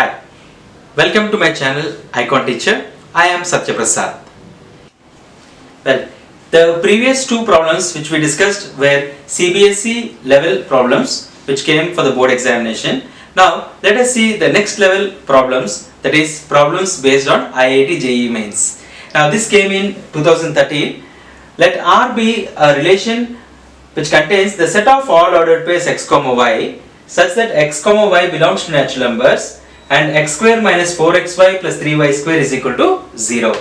Hi, welcome to my channel Icon Teacher. I am Satya Prasad. Well, the previous two problems which we discussed were CBSE level problems which came for the board examination. Now let us see the next level problems, that is problems based on IIT JEE Mains. Now this came in 2013. Let R be a relation which contains the set of all ordered pairs x comma y such that x comma y belongs to natural numbers and x square minus 4xy plus 3y square is equal to 0.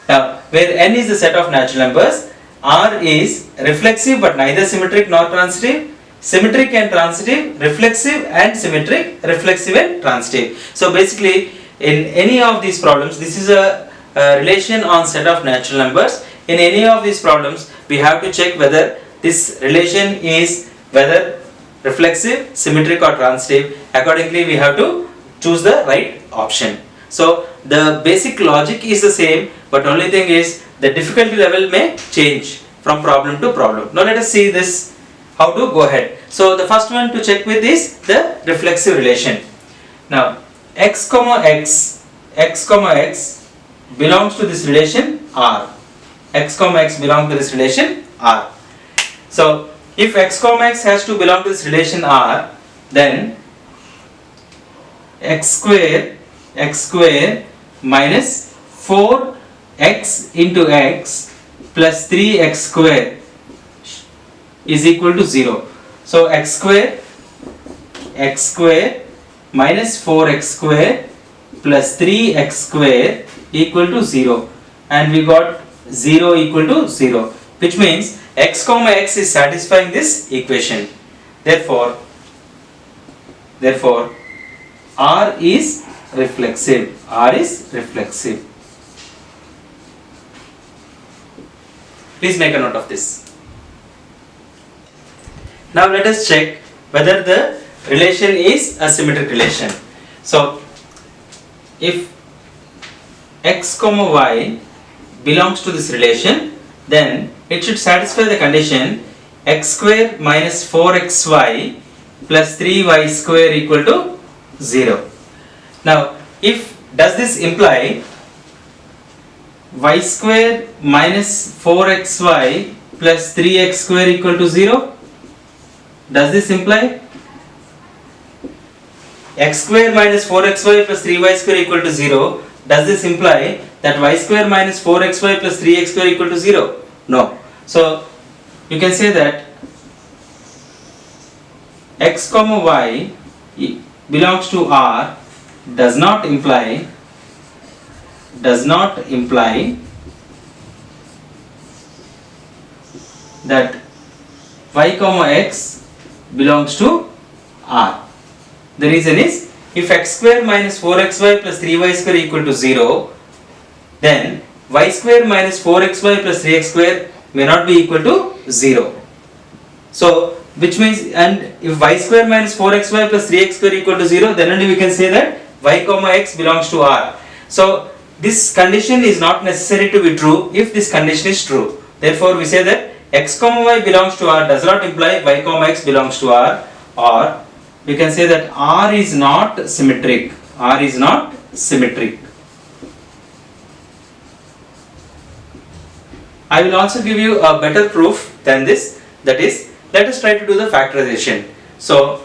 Now, where n is the set of natural numbers, R is reflexive but neither symmetric nor transitive, symmetric and transitive, reflexive and symmetric, reflexive and transitive. So basically, in any of these problems, this is a relation on set of natural numbers. In any of these problems, we have to check whether this relation is whether reflexive, symmetric or transitive. Accordingly, we have to choose the right option. So the basic logic is the same, but only thing is the difficulty level may change from problem to problem. Now let us see this, how to go ahead. So the first one to check with is the reflexive relation. Now x comma x belongs to this relation R. X comma x belongs to this relation R. So if x comma x has to belong to this relation R, then x square minus 4x into x plus 3x square is equal to 0. So x square minus 4x square plus 3x square equal to 0, and we got 0 equal to 0, which means x comma x is satisfying this equation. Therefore R is reflexive. Please make a note of this. Now let us check whether the relation is a symmetric relation. So if x comma y belongs to this relation, then it should satisfy the condition x square minus 4xy plus 3y square equal to 0. Now does this imply y square minus 4xy plus 3x square equal to 0? Does this imply x square minus 4xy plus 3y square equal to 0? Does this imply that y square minus 4xy plus 3x square equal to 0? No. So you can say that x comma y belongs to R does not imply that y comma x belongs to R. The reason is, if x square minus 4xy plus 3y square equal to 0, then y square minus 4xy plus 3x square may not be equal to 0. So which means, and if y square minus 4xy plus 3x square equal to 0, then only we can say that y comma x belongs to R. So this condition is not necessary to be true if this condition is true. Therefore we say that x comma y belongs to R does not imply y comma x belongs to R, or we can say that R is not symmetric. I will also give you a better proof than this, that is, let us try to do the factorization. So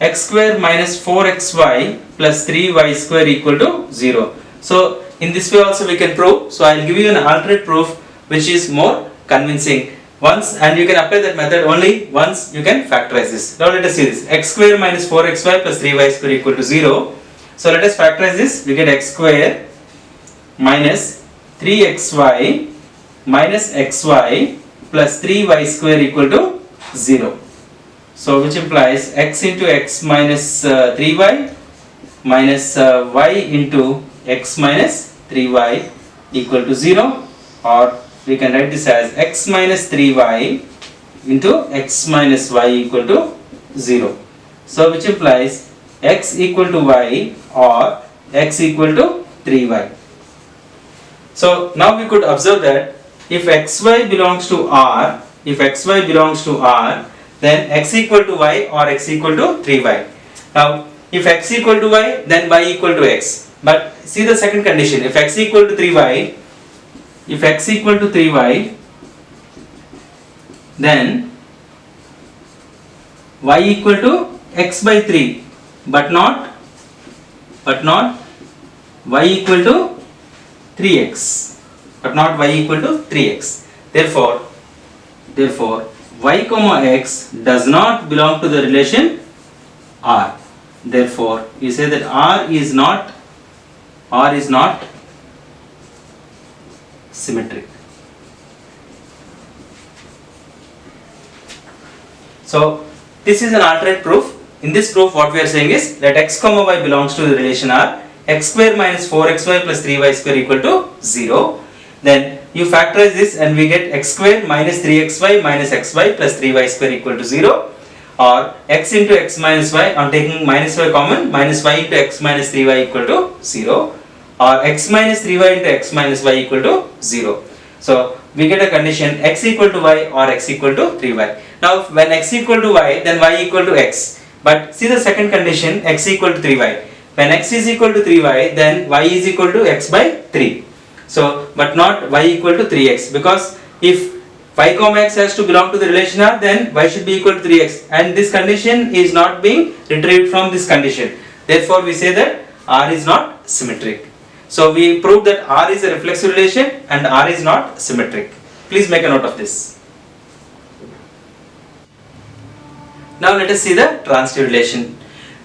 x square minus 4xy plus 3y square equal to 0. So in this way also we can prove. So I will give you an alternate proof which is more convincing. And you can apply that method only once you can factorize this. Now let us see this. X square minus 4xy plus 3y square equal to 0. So let us factorize this. We get x square minus 3xy minus xy plus 3y square equal to 0. So which implies x into x minus 3y minus y into x minus 3y equal to 0, or we can write this as x minus 3y into x minus y equal to 0. So which implies x equal to y or x equal to 3y. So now we could observe that if xy belongs to R, then x equal to y or x equal to 3y. Now if x equal to y, then y equal to x. But see the second condition, if x equal to 3y, if x equal to 3y, then y equal to x by 3, but not y equal to 3x, but not y equal to 3x. Therefore y comma x does not belong to the relation R. Therefore you say that R is not symmetric. So this is an alternate proof. In this proof what we are saying is, let x comma y belongs to the relation R, x square minus 4xy plus 3y square equal to 0. Then you factorize this and we get x square minus 3xy minus xy plus 3y square equal to 0, or x into x minus y, on taking minus y common, minus y into x minus 3y equal to 0, or x minus 3y into x minus y equal to 0. So we get a condition x equal to y or x equal to 3y. Now when x equal to y, then y equal to x. But see the second condition, x equal to 3y. When x is equal to 3y, then y is equal to x by 3. So, but not y equal to 3x, because if y comma x has to belong to the relation R, then y should be equal to 3x, and this condition is not being retrieved from this condition. Therefore we say that R is not symmetric. So we proved that R is a reflexive relation and R is not symmetric. Please make a note of this. Now let us see the transitive relation.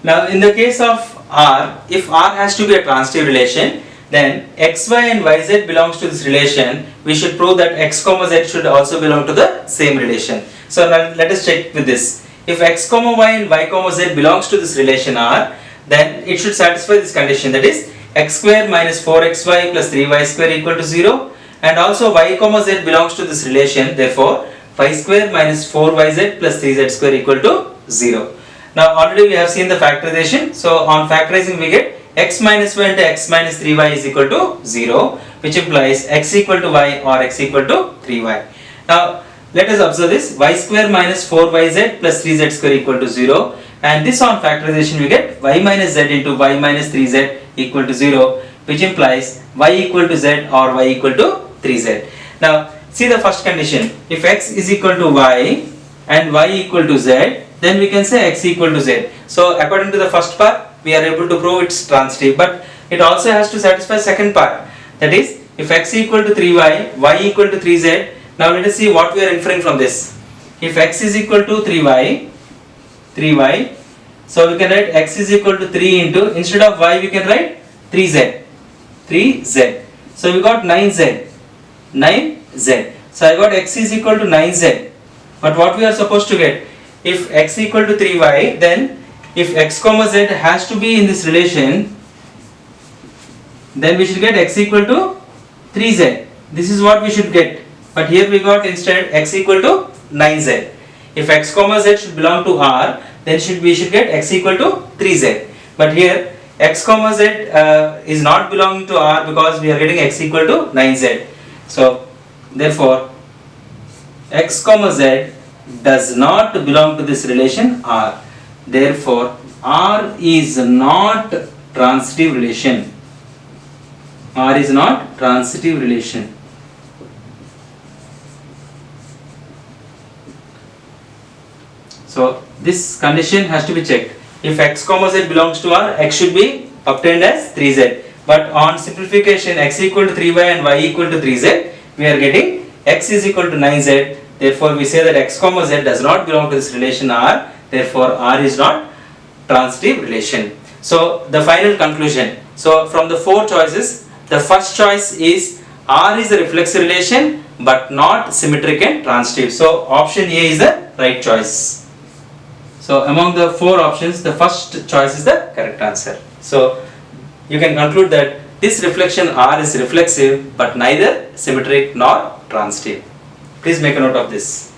Now in the case of R, if R has to be a transitive relation, then x, y and y, z belongs to this relation. We should prove that x comma z should also belong to the same relation. So now let us check with this. If x comma y and y comma z belongs to this relation R, then it should satisfy this condition, that is x square minus 4xy plus 3y square equal to 0, and also y comma z belongs to this relation, therefore y square minus 4yz plus 3z square equal to 0. Now already we have seen the factorization, so on factorizing we get x minus y into x minus 3y is equal to 0, which implies x equal to y or x equal to 3y. Now let us observe this, y square minus 4yz plus 3z square equal to 0, and this on factorization we get y minus z into y minus 3z equal to 0, which implies y equal to z or y equal to 3z. Now see the first condition, if x is equal to y and y equal to z, then we can say x equal to z. So according to the first part, we are able to prove it's transitive, but it also has to satisfy second part, that is if x equal to 3y, y equal to 3z. Now let us see what we are inferring from this. If x is equal to 3y, so we can write x is equal to 3 into, instead of y we can write 3z. So we got 9z. So I got x is equal to 9z. But what we are supposed to get? If x equal to 3y, then if x comma z has to be in this relation, then we should get x equal to 3z. This is what we should get. But here we got instead x equal to 9z. If x comma z should belong to R, then we should get x equal to 3z. But here x comma z is not belonging to R, because we are getting x equal to 9z. So therefore x comma z does not belong to this relation R. Therefore R is not transitive relation. R is not transitive relation. So this condition has to be checked. If x comma z belongs to R, x should be obtained as 3z. But on simplification, x equal to 3y and y equal to 3z, we are getting x is equal to 9z. Therefore we say that x comma z does not belong to this relation R. Therefore R is not transitive relation. So the final conclusion. So from the four choices, the first choice is R is a reflexive relation but not symmetric and transitive. So option A is the right choice. So among the four options, the first choice is the correct answer. So you can conclude that this reflection R is reflexive but neither symmetric nor transitive. Please make a note of this.